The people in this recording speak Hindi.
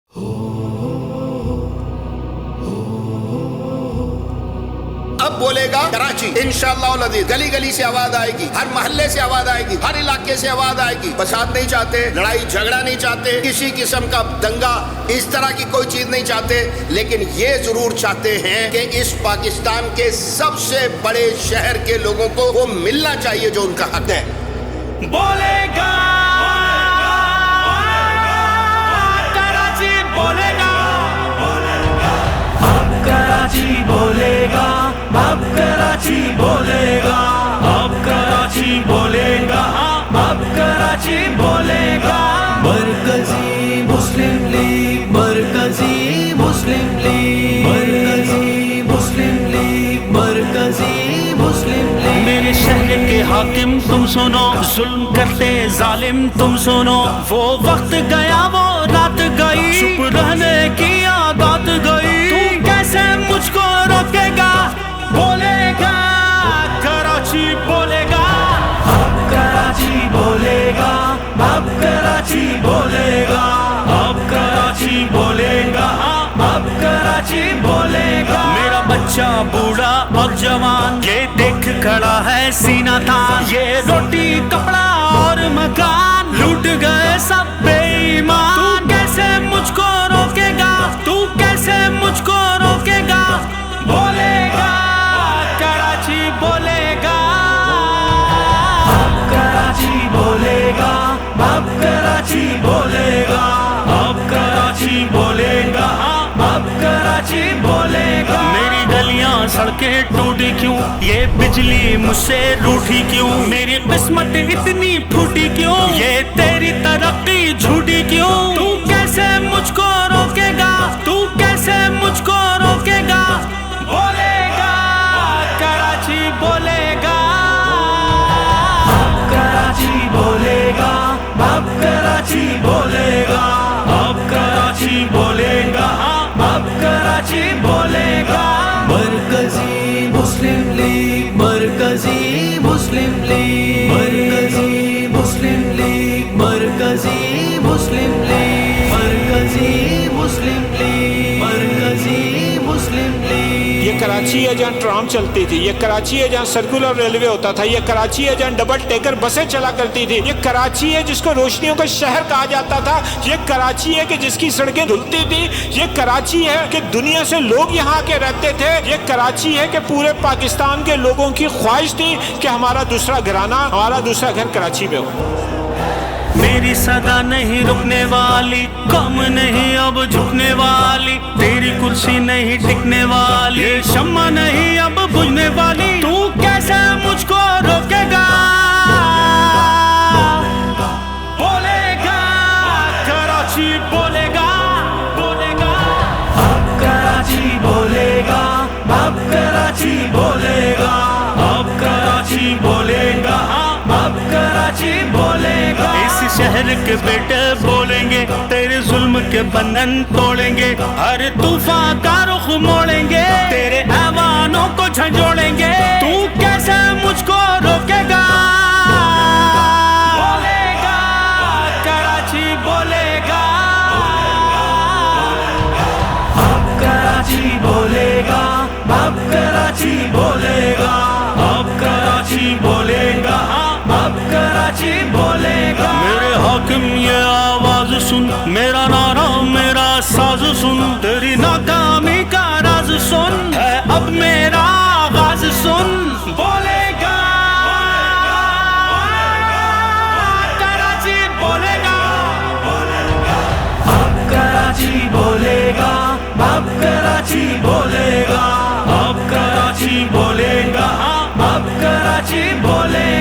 अब बोलेगा कराची, इंशाअल्लाह अज़ीज़। गली गली से आवाज आएगी, हर मोहल्ले से आवाज आएगी, हर इलाके से आवाज आएगी। फसाद नहीं चाहते, लड़ाई झगड़ा नहीं चाहते, किसी किस्म का दंगा इस तरह की कोई चीज नहीं चाहते, लेकिन ये जरूर चाहते हैं कि इस पाकिस्तान के सबसे बड़े शहर के लोगों को वो मिलना चाहिए जो उनका हक है। बोलेगा कराची, बोलेगा अब कराची, बोलेगा अब कराची, बोलेगा अब कराची, बोलेगा अब कराची, बोलेगा। मरकजी मुस्लिम लीग, मरकजी मुस्लिम लीग, मरकजी मुस्लिम लीग, मरकजी मुस्लिम लीग। मेरे शहर के हाकिम तुम सुनो, जुल्म करते जालिम तुम सुनो। वो वक्त गया, वो रात गई, चुप रहने की आदत गई। तू कैसे मुझको रोकेगा? बोलेगा कराची, बोलेगा अब कराची, बोलेगा अब कराची, बोलेगा अब कराची, बोलेगा अब कराची, बोलेगा। मेरा बच्चा बूढ़ा और जवान ये देख खड़ा है सीना तान। ये रोटी कपड़ा और मकान लूट गए सब बेईमान। तू कैसे मुझको रोकेगा? तू कैसे मुझको रोकेगा? बोलेगा कराची, बोलेगा अब कराची, बोलेगा अब कराची, बोलेगा अब कराची, बोलेगा अब कराची, बोलेगा। मेरी गलियां सड़कें टूटी क्यों? ये बिजली मुझसे रूठी क्यों? मेरी किस्मत इतनी फूटी क्यों? ये तेरी तरक्की झूठी क्यों? तू कैसे मुझको रोकेगा? तू कैसे मुझको रोकेगा? बोलेगा कराची, बोलेगा अब कराची, बोलेगा अब कराची, बोलेगा अब कराची, बोलेगा अब कराची, बोलेगा। मरकजी मुस्लिम लीग, मरकजी मुस्लिम लीग, मरकजी मुस्लिम लीग, मरकजी मुस्लिम लीग, मरकजी मुस्लिम लीग, मरकजी मुस्लिम लीग। ये कराची है जहाँ ट्राम चलती थी, ये कराची है जहाँ सर्कुलर रेलवे होता था, ये कराची है जहाँ डबल टेकर बसें चला करती थी, ये कराची है जिसको रोशनियों का शहर कहा जाता था, ये कराची है कि जिसकी सड़कें धुलती थी, ये कराची है कि दुनिया से लोग यहाँ के रहते थे, ये कराची है कि पूरे पाकिस्तान के लोगों की ख्वाहिश थी कि हमारा दूसरा घराना, हमारा दूसरा घर कराची में हो। मेरी सदा नहीं रुकने वाली, कम नहीं अब झुकने वाली, तेरी कुर्सी नहीं टिकने वाली, ये शम्मा नहीं अब बुझने वाली। तू कैसे मुझको रोकेगा? बोलेगा कराची, बोलेगा बोलेगा अब कराची, बोलेगा अब कराची, बोलेगा अब कराची, बोलेगा अब कराची, बोलेगा। इस शहर के बेटे बोलेंगे, तेरे जुल्म के बंधन तोड़ेंगे, हर तूफान का रुख मोड़ेंगे, तेरे ऐवानों को झंझोड़ेंगे। तू कैसे मुझको रोकेगा? बोलेगा कराची, बोलेगा अब कराची, बोलेगा अब कराची, बोलेगा अब कराची, बोलेगा अब कराची, बोलेगा। मेरे हाकिम ये आवाज सुन, मेरा नारा मेरा साज सुन, तेरी नाकामी का राज सुन, है अब मेरा आगाज सुन। बोलेगा कराची, बोलेगा अब कराची, बोलेगा अब कराची, बोलेगा अब कराची, बोलेगा अब कराची, बोलेगा।